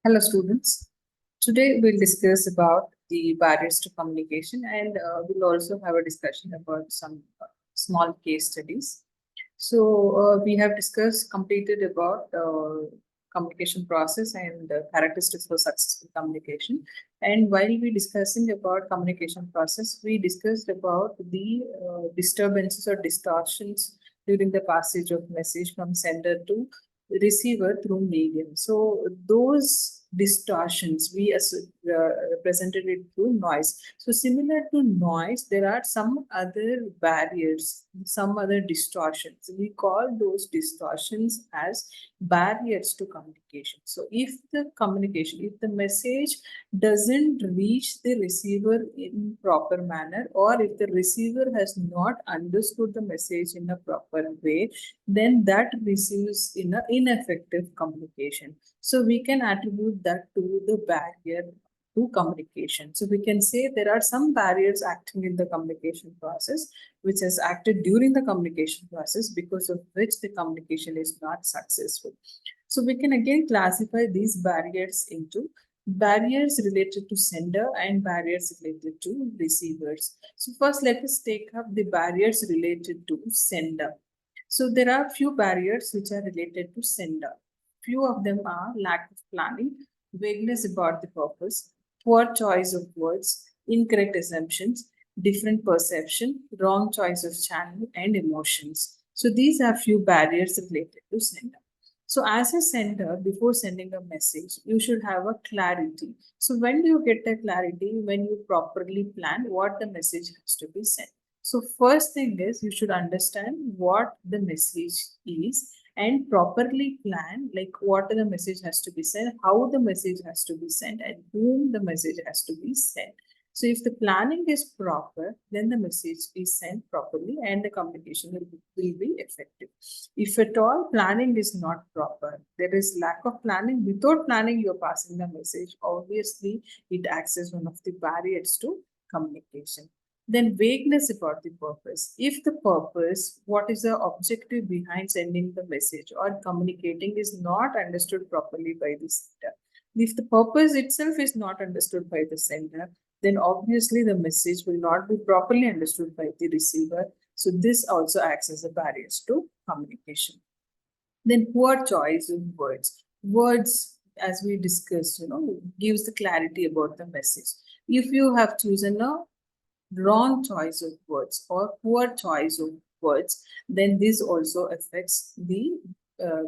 Hello, students. Today we'll discuss about the barriers to communication, and we'll also have a discussion about some small case studies. So we have discussed, completed about communication process and characteristics for successful communication. And while we discussing about communication process, we discussed about the disturbances or distortions during the passage of message from sender to receiver through medium. So those distortions represented it through noise. So similar to noise, there are some other barriers, some other distortions. We call those distortions as barriers to communication. So if the message doesn't reach the receiver in proper manner, or if the receiver has not understood the message in a proper way, then that receives in a ineffective communication. So we can attribute that to the barrier to communication. So we can say there are some barriers acting in the communication process, which has acted during the communication process, because of which the communication is not successful. So we can again classify these barriers into barriers related to sender and barriers related to receivers. So first, let us take up the barriers related to sender. So there are few barriers which are related to sender. Few of them are lack of planning, vagueness about the purpose, poor choice of words, incorrect assumptions, different perception, wrong choice of channel, and emotions. So these are few barriers related to sender. So as a sender, before sending a message, you should have a clarity. So when do you get a clarity? When you properly plan what the message has to be sent. So first thing is you should understand what the message is and properly plan like what the message has to be sent, how the message has to be sent, and whom the message has to be sent. So if the planning is proper, then the message is sent properly and the communication will be effective. If at all planning is not proper, there is lack of planning. Without planning, you're passing the message. Obviously, it acts as one of the barriers to communication. Then vagueness about the purpose. If the purpose, what is the objective behind sending the message or communicating, is not understood properly by the sender. If the purpose itself is not understood by the sender, then obviously the message will not be properly understood by the receiver. So this also acts as a barrier to communication. Then poor choice of words. Words, as we discussed, gives the clarity about the message. If you have chosen a wrong choice of words or poor choice of words, then this also affects the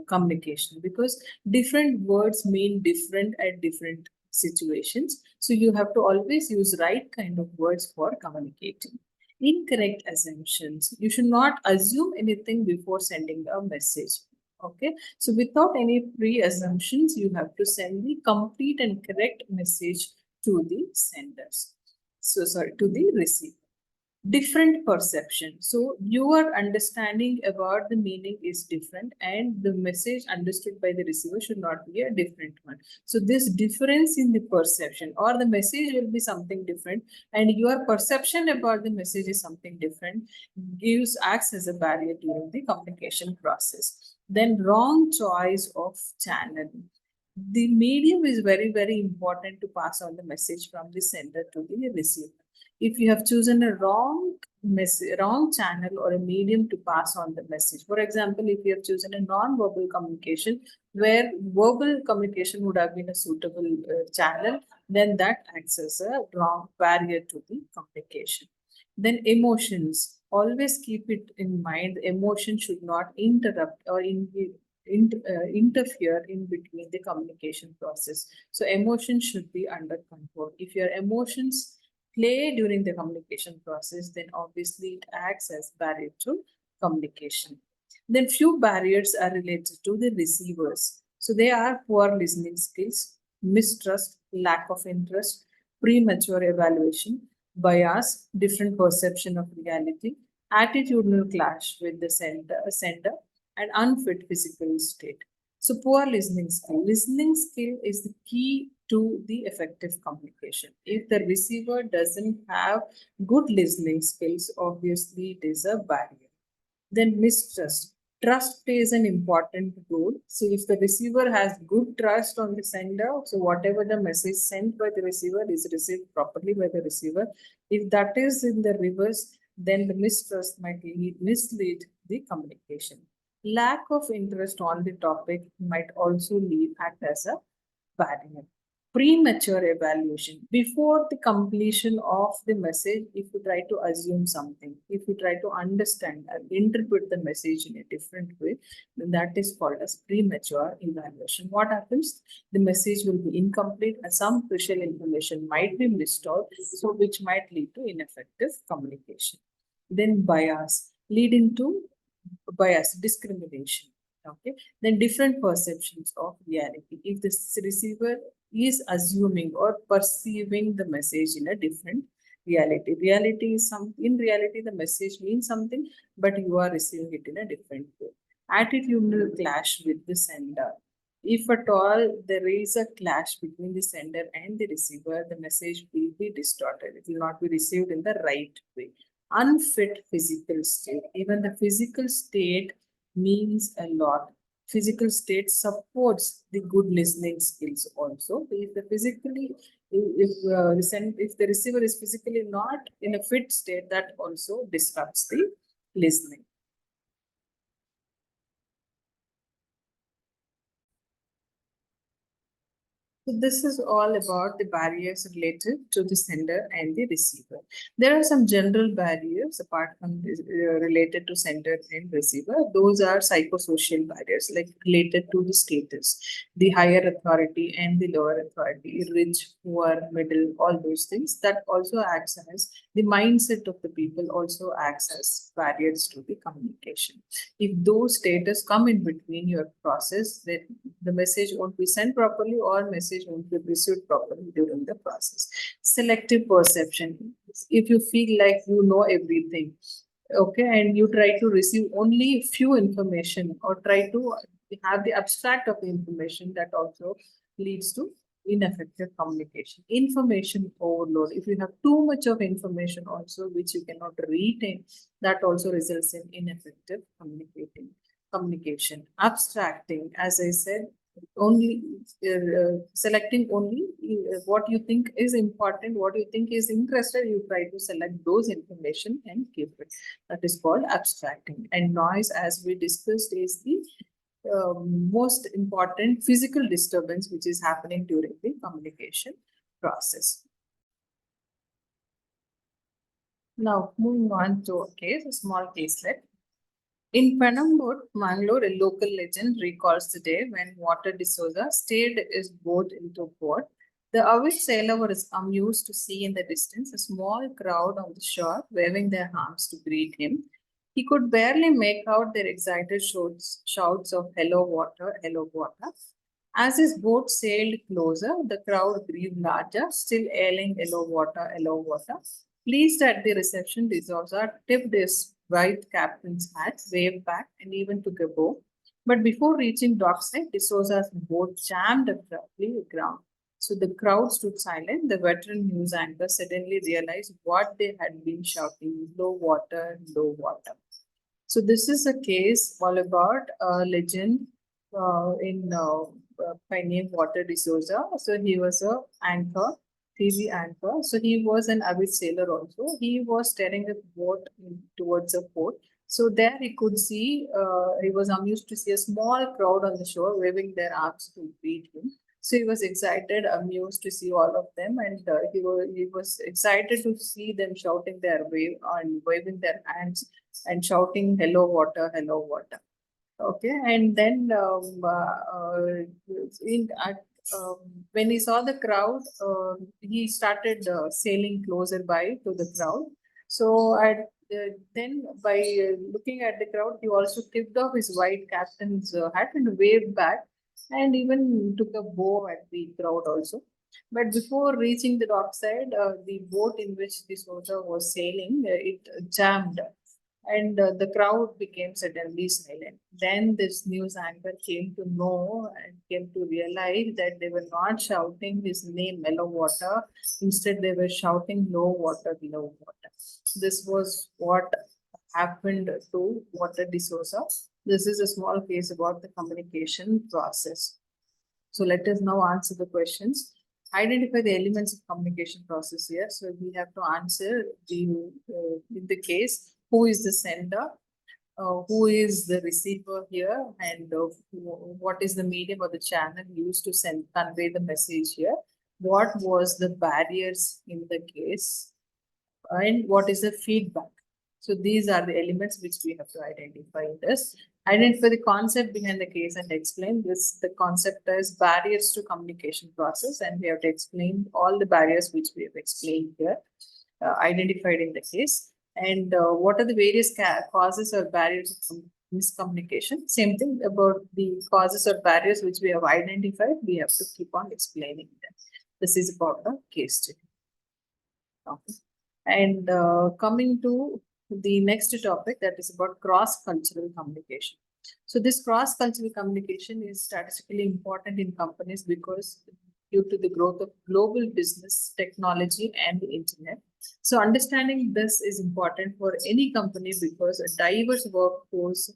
communication, because different words mean different at different situations. So you have to always use right kind of words for communicating. Incorrect assumptions. You should not assume anything before sending a message. Okay, so without any pre-assumptions, you have to send the complete and correct message to the senders. So sorry, to the receiver. Different perception. So your understanding about the meaning is different, and the message understood by the receiver should not be a different one. So this difference in the perception, or the message will be something different, and your perception about the message is something different, acts as a barrier during the communication process. Then wrong choice of channel. The medium is very, very important to pass on the message from the sender to the receiver. If you have chosen a wrong message, wrong channel or a medium to pass on the message, for example, if you have chosen a non-verbal communication where verbal communication would have been a suitable channel, then that acts as a wrong barrier to the communication. Then emotions. Always keep it in mind. Emotion should not interrupt or interfere in between the communication process. So emotions should be under control. If your emotions play during the communication process, then obviously it acts as barrier to communication. Then few barriers are related to the receivers. So they are poor listening skills, mistrust, lack of interest, premature evaluation, bias, different perception of reality, attitudinal clash with the sender, and unfit physical state. So poor listening skill. Listening skill is the key to the effective communication. If the receiver doesn't have good listening skills, obviously it is a barrier. Then mistrust. Trust plays an important role. So if the receiver has good trust on the sender, so whatever the message sent by the receiver is received properly by the receiver. If that is in the reverse, then the mistrust might mislead the communication. Lack of interest on the topic might also act as a barrier. Premature evaluation. Before the completion of the message, if you try to assume something, if you try to understand and interpret the message in a different way, then that is called as premature evaluation. What happens? The message will be incomplete and some crucial information might be missed out, so which might lead to ineffective communication. Then bias, leading to bias, discrimination. Okay, then different perceptions of reality. If the receiver is assuming or perceiving the message in a different reality, reality is some, in reality the message means something, but you are receiving it in a different way. Attitudinal clash with the sender. If at all there is a clash between the sender and the receiver, the message will be distorted. It will not be received in the right way. Unfit physical state. Even the physical state means a lot. Physical state supports the good listening skills also. If the physically, if the receiver is physically not in a fit state, that also disrupts the listening. So this is all about the barriers related to the sender and the receiver. There are some general barriers apart from this, related to sender and receiver. Those are psychosocial barriers, like related to the status, the higher authority and the lower authority, rich, poor, middle, all those things. That also acts as the mindset of the people also acts as barriers to the communication. If those status come in between your process, then the message won't be sent properly or message won't be received properly during the process. Selective perception. If you feel like you know everything, okay, and you try to receive only few information or try to have the abstract of the information, that also leads to ineffective communication. Information overload. If you have too much of information also which you cannot retain, that also results in ineffective communication. Abstracting, as I said, only selecting only what you think is important, what you think is interested, you try to select those information and keep it. That is called abstracting. And noise, as we discussed, is the most important physical disturbance which is happening during the communication process. Now, moving on to a case, a small caselet. In Penambur, Mangalore, a local legend recalls the day when Walter D'Souza steered his boat into port. The avid sailor was amused to see in the distance a small crowd on the shore waving their arms to greet him. He could barely make out their excited shouts of hello water, hello water. As his boat sailed closer, the crowd grew larger, still yelling hello water, hello water. Pleased at the reception, D'Souza tipped his white captain's hat, waved back, and even took a bow. But before reaching dockside, D'Souza's boat jammed abruptly aground. So the crowd stood silent. The veteran news anchor suddenly realized what they had been shouting, low water, low water. So this is a case all about a legend by name Walter D'Souza. So he was a anchor, TV anchor. So he was an avid sailor also. He was steering a boat towards a port. So there he could see, he was amused to see a small crowd on the shore waving their arms to greet him. So he was excited, amused to see all of them, and he was excited to see them shouting their wave and waving their hands and shouting hello water, hello water. Okay, and then in at when he saw the crowd, he started sailing closer by to the crowd. So then by looking at the crowd, he also tipped off his white captain's hat and waved back, and even took a bow at the crowd also. But before reaching the dockside, the boat in which the soldier was sailing, it jammed, and the crowd became suddenly silent. Then this news anchor came to know and came to realize that they were not shouting his name, Mellow Water. Instead, they were shouting low water, low water. This was what happened to Walter D'Souza. This is a small case about the communication process. So let us now answer the questions. Identify the elements of communication process here. So we have to answer in the case, who is the sender, who is the receiver here, and what is the medium or the channel used to convey the message here. What was the barriers in the case, and what is the feedback. So these are the elements which we have to identify in this. Identify the concept behind the case and explain this. The concept is barriers to communication process, and we have to explain all the barriers which we have explained here, identified in the case. And what are the various causes or barriers of miscommunication? Same thing about the causes or barriers which we have identified. We have to keep on explaining them. This is about the case study. Okay. And coming to the next topic, that is about cross-cultural communication. So this cross-cultural communication is statistically important in companies because due to the growth of global business, technology, and the internet. So understanding this is important for any company because a diverse workforce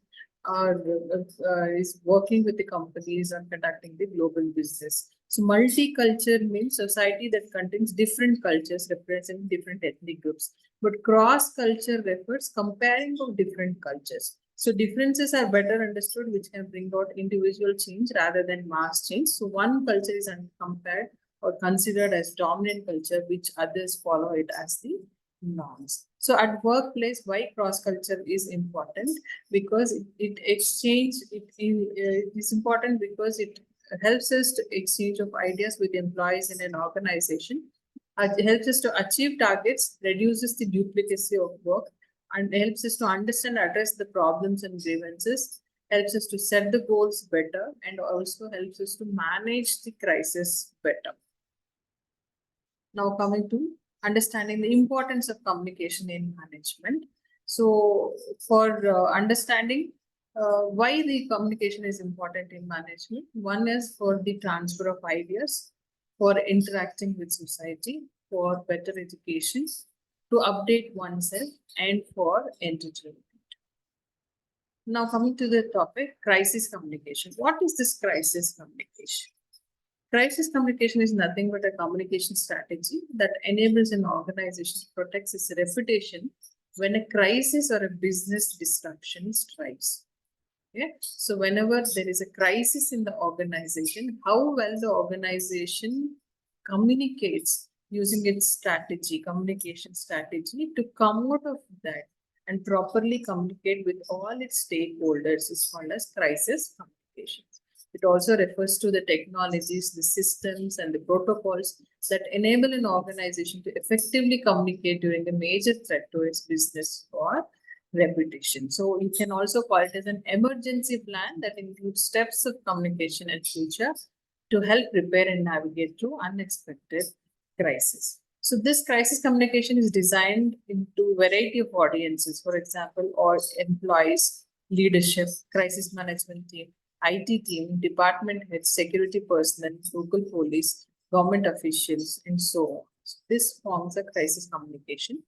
is working with the companies on conducting the global business. So multicultural means society that contains different cultures representing different ethnic groups. But cross-culture refers comparing of different cultures. So differences are better understood, which can bring out individual change rather than mass change. So one culture is compared or considered as dominant culture, which others follow it as the norms. So at workplace, why cross-culture is important? Because it is important because it helps us to exchange of ideas with employees in an organization. It helps us to achieve targets, reduces the duplicacy of work, and helps us to understand and address the problems and grievances, helps us to set the goals better, and also helps us to manage the crisis better. Now coming to understanding the importance of communication in management. So for understanding why the communication is important in management, one is for the transfer of ideas, for interacting with society, for better education, to update oneself, and for entertainment. Now coming to the topic, crisis communication. What is this crisis communication? Crisis communication is nothing but a communication strategy that enables an organization to protect its reputation when a crisis or a business disruption strikes. Yeah. So whenever there is a crisis in the organization, how well the organization communicates using its strategy, communication strategy, to come out of that and properly communicate with all its stakeholders is called as crisis communication. It also refers to the technologies, the systems, and the protocols that enable an organization to effectively communicate during a major threat to its business or reputation. So you can also call it as an emergency plan that includes steps of communication and future to help prepare and navigate through unexpected crisis. So this crisis communication is designed into a variety of audiences, for example, all employees, leadership, crisis management team, IT team, department heads, security personnel, local police, government officials, and so on. So this forms a crisis communication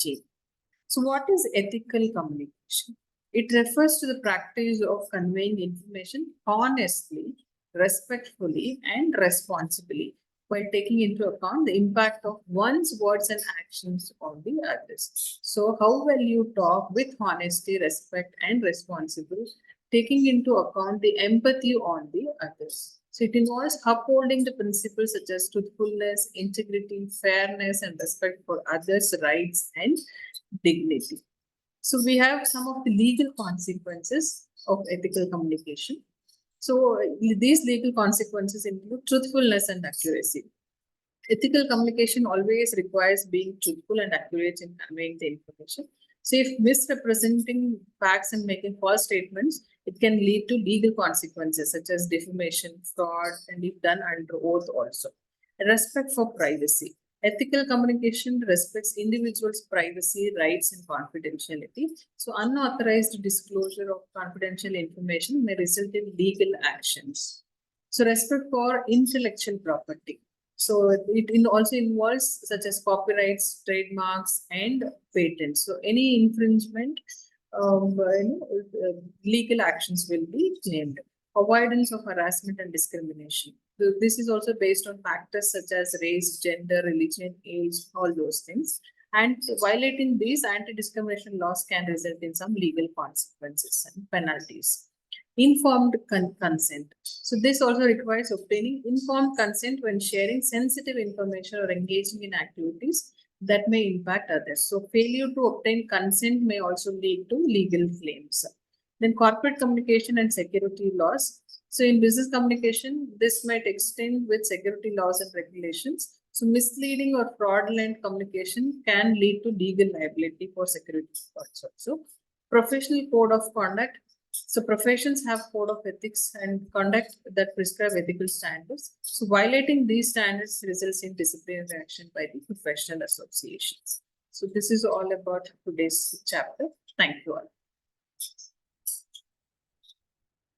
team. So what is ethical communication? It refers to the practice of conveying information honestly, respectfully, and responsibly by taking into account the impact of one's words and actions on the others. So how well you talk with honesty, respect, and responsibility, taking into account the empathy on the others. So it involves upholding the principles such as truthfulness, integrity, fairness, and respect for others' rights and dignity. So we have some of the legal consequences of ethical communication. So these legal consequences include truthfulness and accuracy. Ethical communication always requires being truthful and accurate in conveying the information. So if misrepresenting facts and making false statements, it can lead to legal consequences such as defamation, fraud, and if done under oath also. Respect for privacy. Ethical communication respects individuals' privacy, rights, and confidentiality. So unauthorized disclosure of confidential information may result in legal actions. So respect for intellectual property. So it also involves such as copyrights, trademarks, and patents. So any infringement legal actions will be claimed. Avoidance of harassment and discrimination. This is also based on factors such as race, gender, religion, age, all those things. And violating these anti-discrimination laws can result in some legal consequences and penalties. Informed consent. So this also requires obtaining informed consent when sharing sensitive information or engaging in activities that may impact others. So failure to obtain consent may also lead to legal claims. Then corporate communication and security laws. So in business communication, this might extend with security laws and regulations. So misleading or fraudulent communication can lead to legal liability for security efforts also. Professional code of conduct. So professions have code of ethics and conduct that prescribe ethical standards. So violating these standards results in disciplinary action by the professional associations. So this is all about today's chapter. Thank you all.